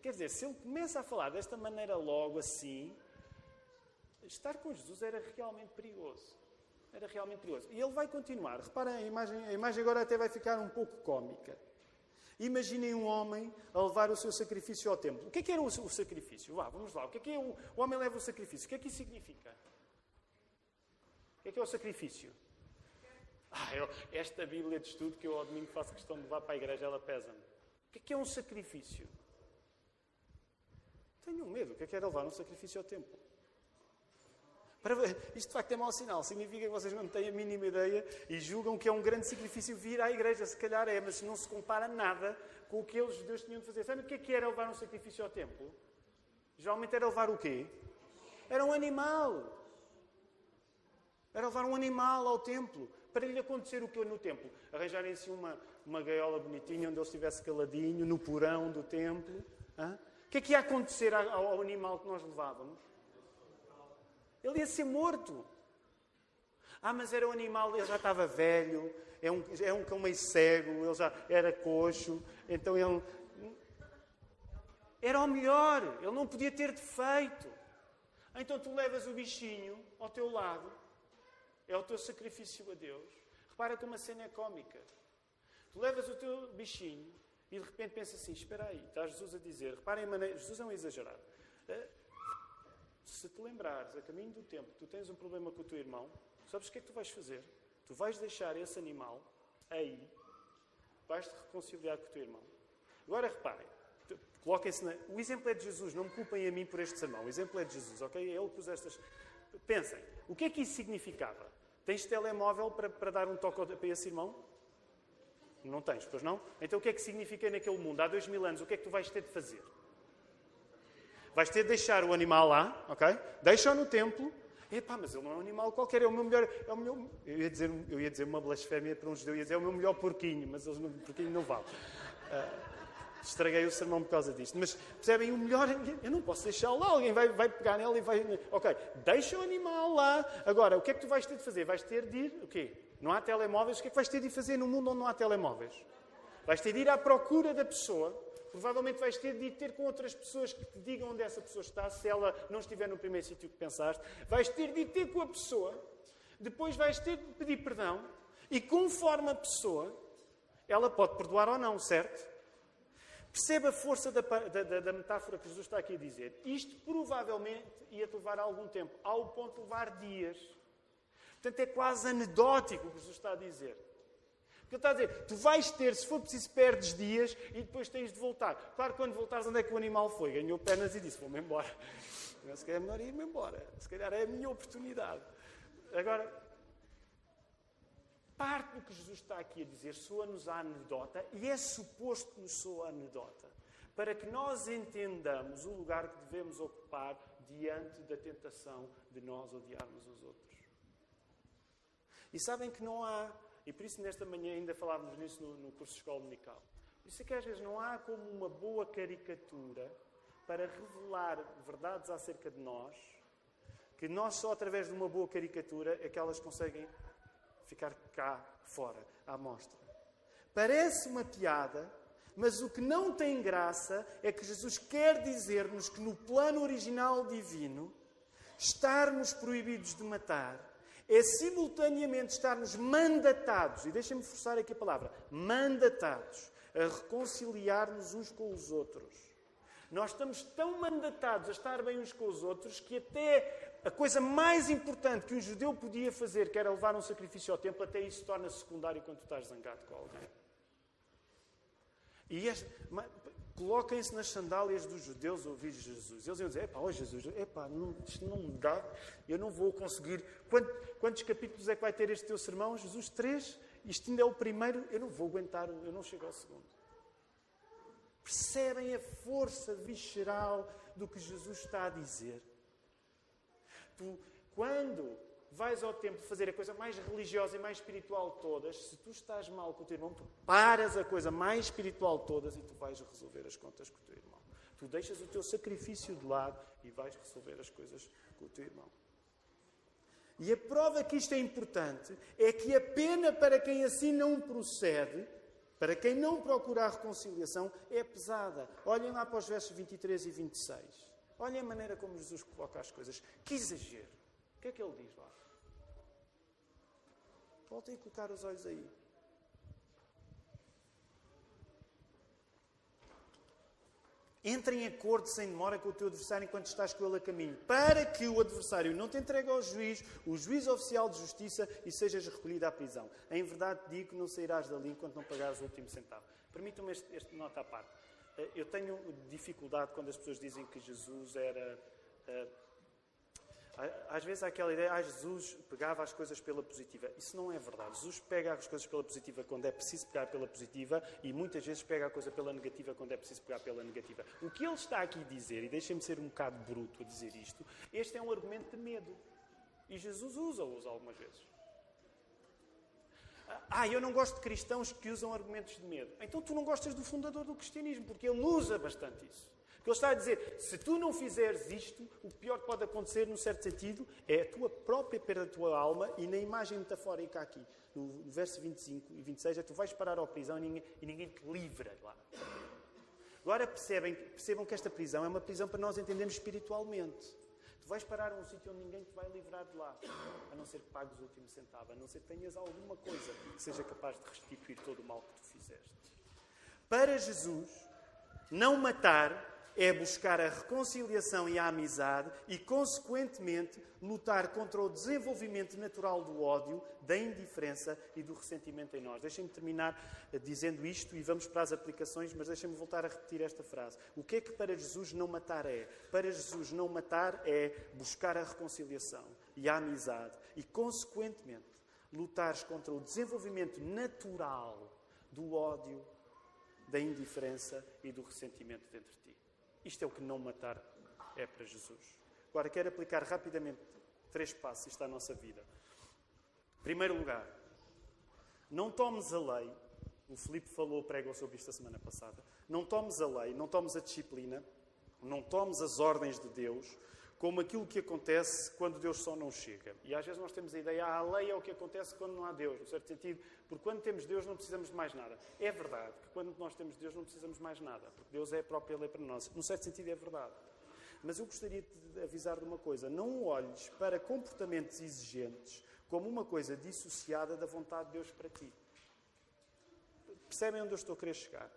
quer dizer, se ele começa a falar desta maneira logo assim, estar com Jesus era realmente perigoso. Era realmente perigoso. E ele vai continuar. Reparem, a imagem agora até vai ficar um pouco cómica. Imaginem um homem a levar o seu sacrifício ao templo. O que é que era o sacrifício? Vamos lá. O que é o homem leva o sacrifício? O que é que isso significa? O que é o sacrifício? Esta Bíblia de estudo que eu ao domingo faço questão de levar para a igreja, ela pesa-me. O que é um sacrifício? Tenham medo. O que é levar um sacrifício ao templo? Isto de facto é mau sinal. Significa que vocês não têm a mínima ideia e julgam que é um grande sacrifício vir à igreja. Se calhar é, mas não se compara nada com o que os judeus tinham de fazer. Sabem o que era levar um sacrifício ao templo? Geralmente era levar o quê? Era um animal. Era levar um animal ao templo. Para lhe acontecer o que no templo? Arranjarem-se uma gaiola bonitinha onde ele estivesse caladinho, no porão do templo. O que é que ia acontecer ao animal que nós levávamos? Ele ia ser morto. Mas era um animal, ele já estava velho, é um cão meio cego, ele já era coxo, então ele... Era o melhor, ele não podia ter defeito. Então tu levas o bichinho ao teu lado, é o teu sacrifício a Deus. Repara como a cena é cómica. Tu levas o teu bichinho e de repente pensas assim, espera aí, está Jesus a dizer, reparem a maneira, Jesus é um exagerado. Se te lembrares, a caminho do tempo, tu tens um problema com o teu irmão, sabes o que é que tu vais fazer? Tu vais deixar esse animal aí, vais-te reconciliar com o teu irmão. Agora reparem, coloquem-se o exemplo é de Jesus, não me culpem a mim por este sermão, o exemplo é de Jesus, ok? Ele pôs estas... Pensem, o que é que isso significava? Tens telemóvel para dar um toque para esse irmão? Não tens, pois não? Então o que é que significa naquele mundo? Há 2000 anos, o que é que tu vais ter de fazer? Vais ter de deixar o animal lá, ok? Deixa-o no templo. Mas ele não é um animal qualquer, é o meu melhor... Eu ia dizer uma blasfémia para um judeu, ia dizer é o meu melhor porquinho, mas o porquinho não vale. Estraguei o sermão por causa disto. Mas, percebem, o melhor... Eu não posso deixá-lo lá, alguém vai pegar nela e vai... Ok, deixa o animal lá. Agora, o que é que tu vais ter de fazer? Vais ter de ir... O quê? Não há telemóveis? O que é que vais ter de fazer no mundo onde não há telemóveis? Vais ter de ir à procura da pessoa. Provavelmente vais ter de ir ter com outras pessoas que te digam onde essa pessoa está, se ela não estiver no primeiro sítio que pensaste. Vais ter de ir ter com a pessoa. Depois vais ter de pedir perdão. E conforme a pessoa, ela pode perdoar ou não, certo? Percebe a força da metáfora que Jesus está aqui a dizer. Isto provavelmente ia-te levar algum tempo, ao ponto de levar dias. Portanto, é quase anedótico o que Jesus está a dizer. Porque ele está a dizer, tu vais ter, se for preciso, perdes dias e depois tens de voltar. Claro que quando voltares, onde é que o animal foi? Ganhou pernas e disse, vou-me embora. Mas se calhar é melhor ir-me embora. Se calhar é a minha oportunidade. Agora, parte do que Jesus está aqui a dizer soa-nos a anedota, e é suposto que nos soa a anedota, para que nós entendamos o lugar que devemos ocupar diante da tentação de nós odiarmos os outros. E sabem que não há, e por isso nesta manhã ainda falávamos nisso no curso de escola dominical, por isso é que às vezes não há como uma boa caricatura para revelar verdades acerca de nós, que nós só através de uma boa caricatura é que elas conseguem ficar cá fora, à mostra. Parece uma piada, mas o que não tem graça é que Jesus quer dizer-nos que no plano original divino, estarmos proibidos de matar é simultaneamente estarmos mandatados, e deixem-me forçar aqui a palavra, mandatados, a reconciliar-nos uns com os outros. Nós estamos tão mandatados a estar bem uns com os outros que até a coisa mais importante que um judeu podia fazer, que era levar um sacrifício ao templo, até isso se torna secundário quando tu estás zangado com alguém. E coloquem-se nas sandálias dos judeus a ouvir Jesus. Eles iam dizer, Jesus, isto não me dá, eu não vou conseguir. Quantos capítulos é que vai ter este teu sermão? Jesus, 3, isto ainda é o primeiro, eu não vou aguentar, eu não chego ao segundo. Percebem a força visceral do que Jesus está a dizer? Tu, quando vais ao templo fazer a coisa mais religiosa e mais espiritual de todas, se tu estás mal com o teu irmão, tu paras a coisa mais espiritual de todas e tu vais resolver as contas com o teu irmão. Tu deixas o teu sacrifício de lado e vais resolver as coisas com o teu irmão. E a prova que isto é importante é que a pena para quem assim não procede, para quem não procura a reconciliação, é pesada. Olhem lá para os versos 23 e 26. Olhem a maneira como Jesus coloca as coisas. Que exagero. O que é que ele diz lá? Voltem a colocar os olhos aí. Entra em acordo sem demora com o teu adversário enquanto estás com ele a caminho, para que o adversário não te entregue ao juiz, o juiz oficial de justiça, e sejas recolhido à prisão. Em verdade te digo que não sairás dali enquanto não pagares o último centavo. Permitam-me este nota à parte. Eu tenho dificuldade quando as pessoas dizem que Jesus era... Às vezes há aquela ideia, Jesus pegava as coisas pela positiva. Isso não é verdade. Jesus pega as coisas pela positiva quando é preciso pegar pela positiva e muitas vezes pega a coisa pela negativa quando é preciso pegar pela negativa. O que ele está aqui a dizer, e deixem-me ser um bocado bruto a dizer isto, este é um argumento de medo. E Jesus usa-os algumas vezes. Eu não gosto de cristãos que usam argumentos de medo. Então tu não gostas do fundador do cristianismo, porque ele usa bastante isso. O que ele está a dizer, se tu não fizeres isto, o pior que pode acontecer, num certo sentido, é a tua própria perda da tua alma, e na imagem metafórica aqui, no verso 25 e 26, é que tu vais parar à prisão e ninguém te livra de lá. Agora percebam que esta prisão é uma prisão para nós entendermos espiritualmente. Tu vais parar a um sítio onde ninguém te vai livrar de lá, a não ser que pagues o último centavo, a não ser que tenhas alguma coisa que seja capaz de restituir todo o mal que tu fizeste. Para Jesus, não matar é buscar a reconciliação e a amizade e, consequentemente, lutar contra o desenvolvimento natural do ódio, da indiferença e do ressentimento em nós. Deixem-me terminar dizendo isto e vamos para as aplicações, mas deixem-me voltar a repetir esta frase. O que é que para Jesus não matar é? Para Jesus não matar é buscar a reconciliação e a amizade e, consequentemente, lutares contra o desenvolvimento natural do ódio, da indiferença e do ressentimento dentro de ti. Isto é o que não matar é para Jesus. Agora, quero aplicar rapidamente 3 passos isto à nossa vida. Em primeiro lugar, não tomes a lei. O Filipe pregou sobre isto a semana passada. Não tomes a lei, não tomes a disciplina, não tomes as ordens de Deus como aquilo que acontece quando Deus só não chega. E às vezes nós temos a ideia, a lei é o que acontece quando não há Deus. No certo sentido, porque quando temos Deus não precisamos de mais nada. É verdade que quando nós temos Deus não precisamos de mais nada, porque Deus é a própria lei para nós. No certo sentido é verdade. Mas eu gostaria de avisar de uma coisa. Não olhes para comportamentos exigentes como uma coisa dissociada da vontade de Deus para ti. Percebem onde eu estou a querer chegar?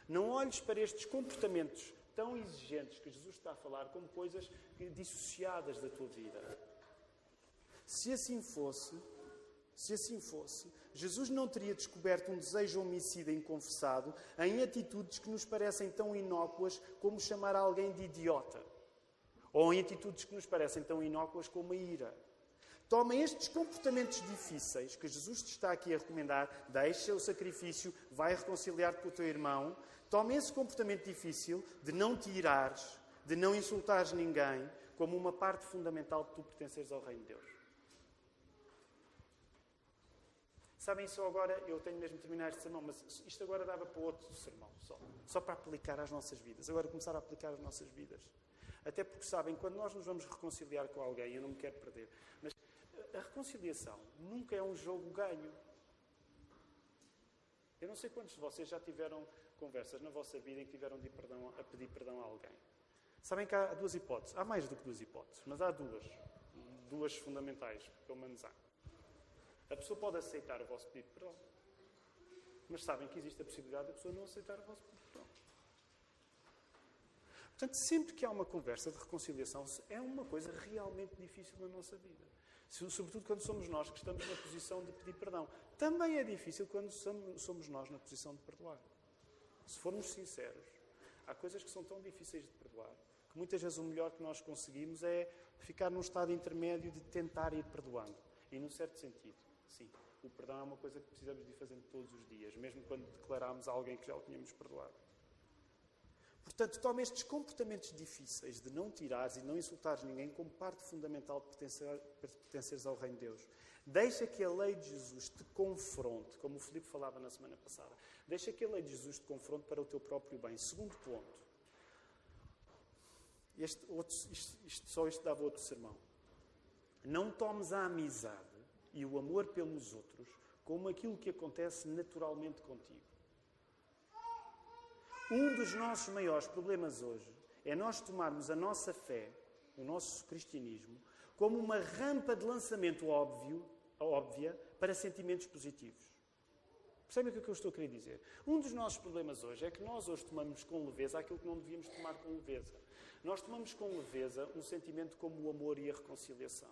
Não olhes para estes comportamentos tão exigentes que Jesus está a falar como coisas dissociadas da tua vida. Se assim fosse, Jesus não teria descoberto um desejo homicida inconfessado em atitudes que nos parecem tão inócuas como chamar alguém de idiota. Ou em atitudes que nos parecem tão inócuas como a ira. Toma estes comportamentos difíceis que Jesus te está aqui a recomendar, deixa o sacrifício, vai reconciliar-te com o teu irmão. Toma esse comportamento difícil de não te irares, de não insultares ninguém, como uma parte fundamental de tu pertenceres ao reino de Deus. Sabem, só agora, eu tenho mesmo de terminar este sermão, mas isto agora dava para outro sermão, só para aplicar às nossas vidas. Agora começar a aplicar às nossas vidas. Até porque, sabem, quando nós nos vamos reconciliar com alguém, eu não me quero perder, mas a reconciliação nunca é um jogo ganho. Eu não sei quantos de vocês já tiveram conversas na vossa vida em que tiveram de pedir perdão a alguém. Sabem que há 2 hipóteses. Há mais do que 2 hipóteses, mas há 2 fundamentais, pelo menos há. A pessoa pode aceitar o vosso pedido de perdão, mas sabem que existe a possibilidade da pessoa não aceitar o vosso pedido de perdão. Portanto, sempre que há uma conversa de reconciliação, é uma coisa realmente difícil na nossa vida. Sobretudo quando somos nós que estamos na posição de pedir perdão. Também é difícil quando somos nós na posição de perdoar. Se formos sinceros, há coisas que são tão difíceis de perdoar que muitas vezes o melhor que nós conseguimos é ficar num estado intermédio de tentar ir perdoando. E num certo sentido, sim, o perdão é uma coisa que precisamos de ir fazendo todos os dias, mesmo quando declaramos a alguém que já o tínhamos perdoado. Portanto, toma estes comportamentos difíceis de não tirares e não insultares ninguém como parte fundamental de pertenceres ao reino de Deus. Deixa que a lei de Jesus te confronte, como o Filipe falava na semana passada. Deixa que a lei de Jesus te confronte para o teu próprio bem. Segundo ponto. Só isto dava outro sermão. Não tomes a amizade e o amor pelos outros como aquilo que acontece naturalmente contigo. Um dos nossos maiores problemas hoje é nós tomarmos a nossa fé, o nosso cristianismo, como uma rampa de lançamento óbvia para sentimentos positivos. Percebem o que eu estou a querer dizer? Um dos nossos problemas hoje é que nós hoje tomamos com leveza aquilo que não devíamos tomar com leveza. Nós tomamos com leveza um sentimento como o amor e a reconciliação.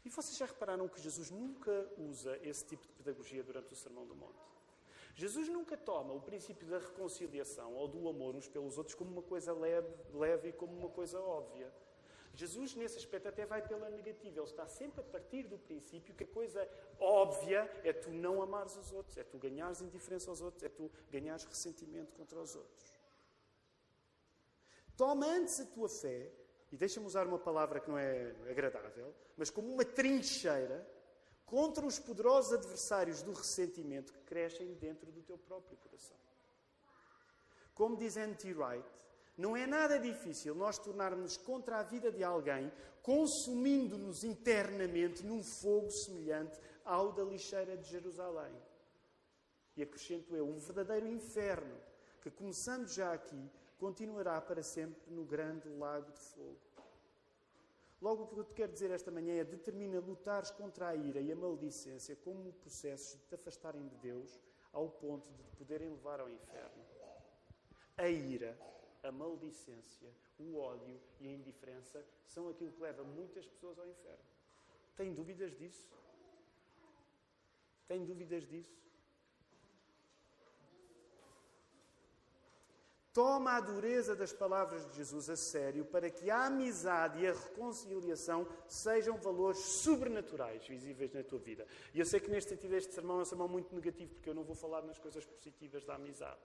E vocês já repararam que Jesus nunca usa esse tipo de pedagogia durante o Sermão do Monte? Jesus nunca toma o princípio da reconciliação ou do amor uns pelos outros como uma coisa leve e como uma coisa óbvia. Jesus, nesse aspecto, até vai pela negativa. Ele está sempre a partir do princípio que a coisa óbvia é tu não amares os outros, é tu ganhares indiferença aos outros, é tu ganhares ressentimento contra os outros. Toma antes a tua fé, e deixa-me usar uma palavra que não é agradável, mas como uma trincheira contra os poderosos adversários do ressentimento que crescem dentro do teu próprio coração. Como diz N.T. Wright, Não é nada difícil nós tornarmos contra a vida de alguém, consumindo-nos internamente num fogo semelhante ao da lixeira de Jerusalém. E acrescento eu, um verdadeiro inferno, que começando já aqui, continuará para sempre no grande lago de fogo. Logo, o que eu te quero dizer esta manhã é: determina lutares contra a ira e a maledicência como processos de te afastarem de Deus ao ponto de te poderem levar ao inferno. A ira, a maledicência, o ódio e a indiferença são aquilo que leva muitas pessoas ao inferno. Tem dúvidas disso? Tem dúvidas disso? Toma a dureza das palavras de Jesus a sério para que a amizade e a reconciliação sejam valores sobrenaturais visíveis na tua vida. E eu sei que neste sentido este sermão é um sermão muito negativo, porque eu não vou falar nas coisas positivas da amizade.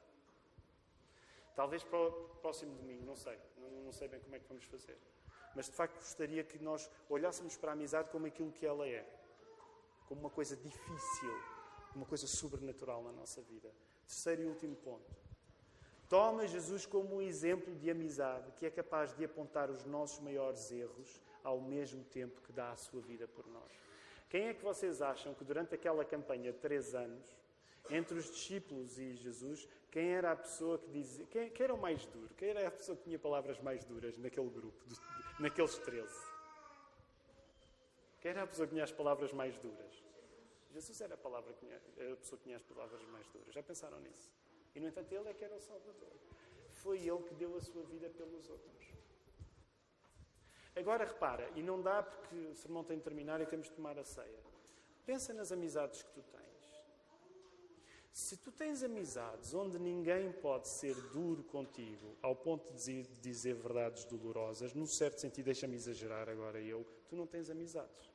Talvez para o próximo domingo, não sei. Não sei bem como é que vamos fazer. Mas de facto gostaria que nós olhássemos para a amizade como aquilo que ela é. Como uma coisa difícil, uma coisa sobrenatural na nossa vida. Terceiro e último ponto. Toma Jesus como um exemplo de amizade que é capaz de apontar os nossos maiores erros ao mesmo tempo que dá a sua vida por nós. Quem é que vocês acham que durante aquela campanha de 3 anos, entre os discípulos e Jesus, quem era a pessoa que dizia... Quem era o mais duro? Quem era a pessoa que tinha palavras mais duras naquele grupo, naqueles 13? Quem era a pessoa que tinha as palavras mais duras? Jesus era a pessoa que tinha as palavras mais duras. Já pensaram nisso? E, no entanto, Ele é que era o Salvador. Foi Ele que deu a sua vida pelos outros. Agora, repara, e não dá porque o sermão tem de terminar e temos de tomar a ceia. Pensa nas amizades que tu tens. Se tu tens amizades onde ninguém pode ser duro contigo, ao ponto de dizer verdades dolorosas, num certo sentido, deixa-me exagerar agora tu não tens amizades.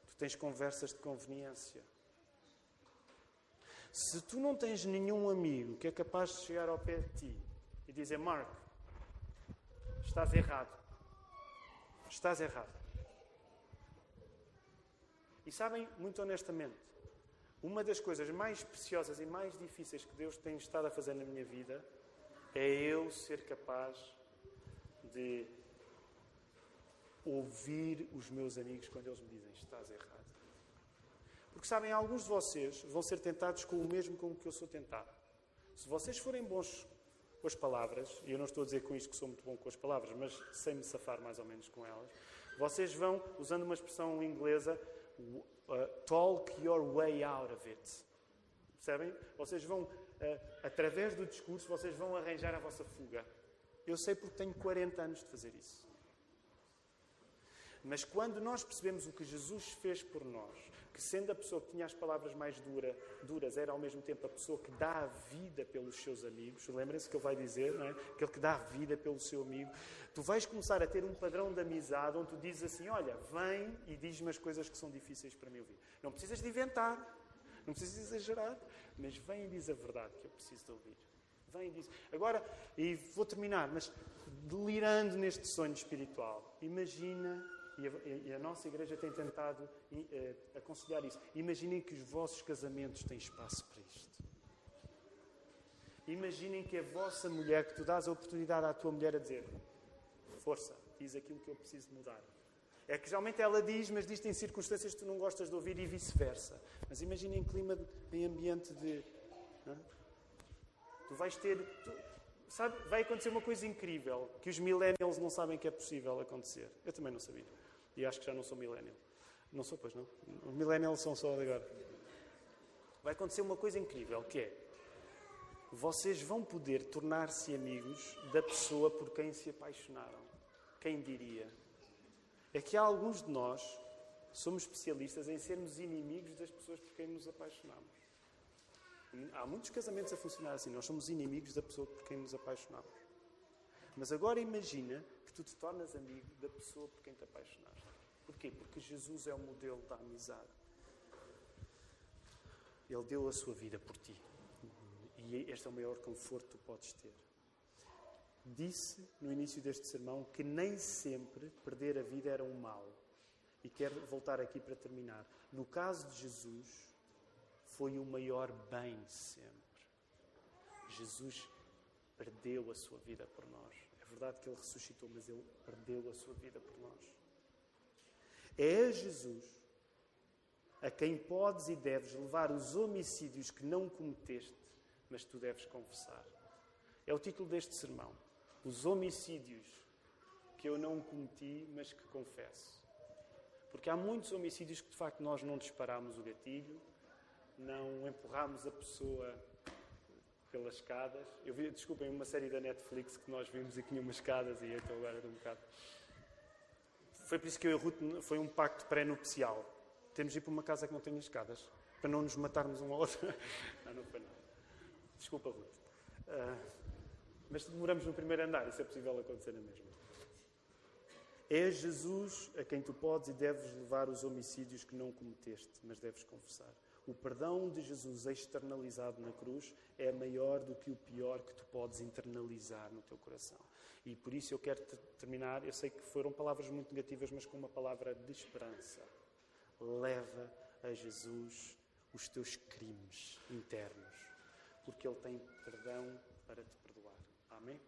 Tu tens conversas de conveniência. Se tu não tens nenhum amigo que é capaz de chegar ao pé de ti e dizer: Mark, estás errado. Estás errado. E sabem, muito honestamente, uma das coisas mais preciosas e mais difíceis que Deus tem estado a fazer na minha vida é eu ser capaz de ouvir os meus amigos quando eles me dizem: estás errado. Porque, sabem, alguns de vocês vão ser tentados com o mesmo com o que eu sou tentado. Se vocês forem bons com as palavras, e eu não estou a dizer com isto que sou muito bom com as palavras, mas sei-me safar mais ou menos com elas, vocês vão, usando uma expressão inglesa, talk your way out of it. Percebem? Vocês vão, através do discurso, vocês vão arranjar a vossa fuga. Eu sei porque tenho 40 anos de fazer isso. Mas quando nós percebemos o que Jesus fez por nós, que sendo a pessoa que tinha as palavras mais duras, era ao mesmo tempo a pessoa que dá a vida pelos seus amigos, lembrem-se que ele vai dizer, não é? Aquele que dá a vida pelo seu amigo, tu vais começar a ter um padrão de amizade onde tu dizes assim: olha, vem e diz-me as coisas que são difíceis para mim ouvir. Não precisas de inventar, não precisas de exagerar, mas vem e diz a verdade que eu preciso de ouvir. Vem e diz. Agora, e vou terminar, mas delirando neste sonho espiritual, imagina... E a nossa igreja tem tentado aconselhar isso. Imaginem que os vossos casamentos têm espaço para isto. Imaginem que a vossa mulher, que tu dás a oportunidade à tua mulher a dizer: força, diz aquilo que eu preciso mudar. É que geralmente ela diz, mas diz-te em circunstâncias que tu não gostas de ouvir e vice-versa. Mas imaginem em clima, em ambiente de... Não é? Tu vais ter... Sabe, vai acontecer uma coisa incrível que os millennials não sabem que é possível acontecer. Eu também não sabia. E acho que já não sou millennial. Não sou, pois não? Os millennials são só de agora. Vai acontecer uma coisa incrível, que é... vocês vão poder tornar-se amigos da pessoa por quem se apaixonaram. Quem diria? É que há alguns de nós somos especialistas em sermos inimigos das pessoas por quem nos apaixonamos. Há muitos casamentos a funcionar assim. Nós somos inimigos da pessoa por quem nos apaixonamos. Mas agora imagina que tu te tornas amigo da pessoa por quem te apaixonaste. Porquê? Porque Jesus é o modelo da amizade. Ele deu a sua vida por ti. E este é o maior conforto que tu podes ter. Disse no início deste sermão que nem sempre perder a vida era um mal. E quero voltar aqui para terminar. No caso de Jesus, foi o maior bem sempre. Jesus perdeu a sua vida por nós. É verdade que Ele ressuscitou, mas Ele perdeu a sua vida por nós. É a Jesus a quem podes e deves levar os homicídios que não cometeste, mas tu deves confessar. É o título deste sermão. Os homicídios que eu não cometi, mas que confesso. Porque há muitos homicídios que, de facto, nós não disparámos o gatilho, não empurrámos a pessoa pelas escadas. Desculpem, uma série da Netflix que nós vimos e que tinha umas escadas e eu estou agora um bocado... Foi por isso que eu e a Ruth, foi um pacto pré-nupcial. Temos de ir para uma casa que não tenha escadas, para não nos matarmos um ao outro. Não foi nada. Desculpa, Ruth. Mas demoramos no primeiro andar, isso é possível acontecer na mesma. É Jesus a quem tu podes e deves levar os homicídios que não cometeste, mas deves confessar. O perdão de Jesus externalizado na cruz é maior do que o pior que tu podes internalizar no teu coração. E por isso eu quero terminar, eu sei que foram palavras muito negativas, mas com uma palavra de esperança. Leva a Jesus os teus crimes internos, porque Ele tem perdão para te perdoar. Amém?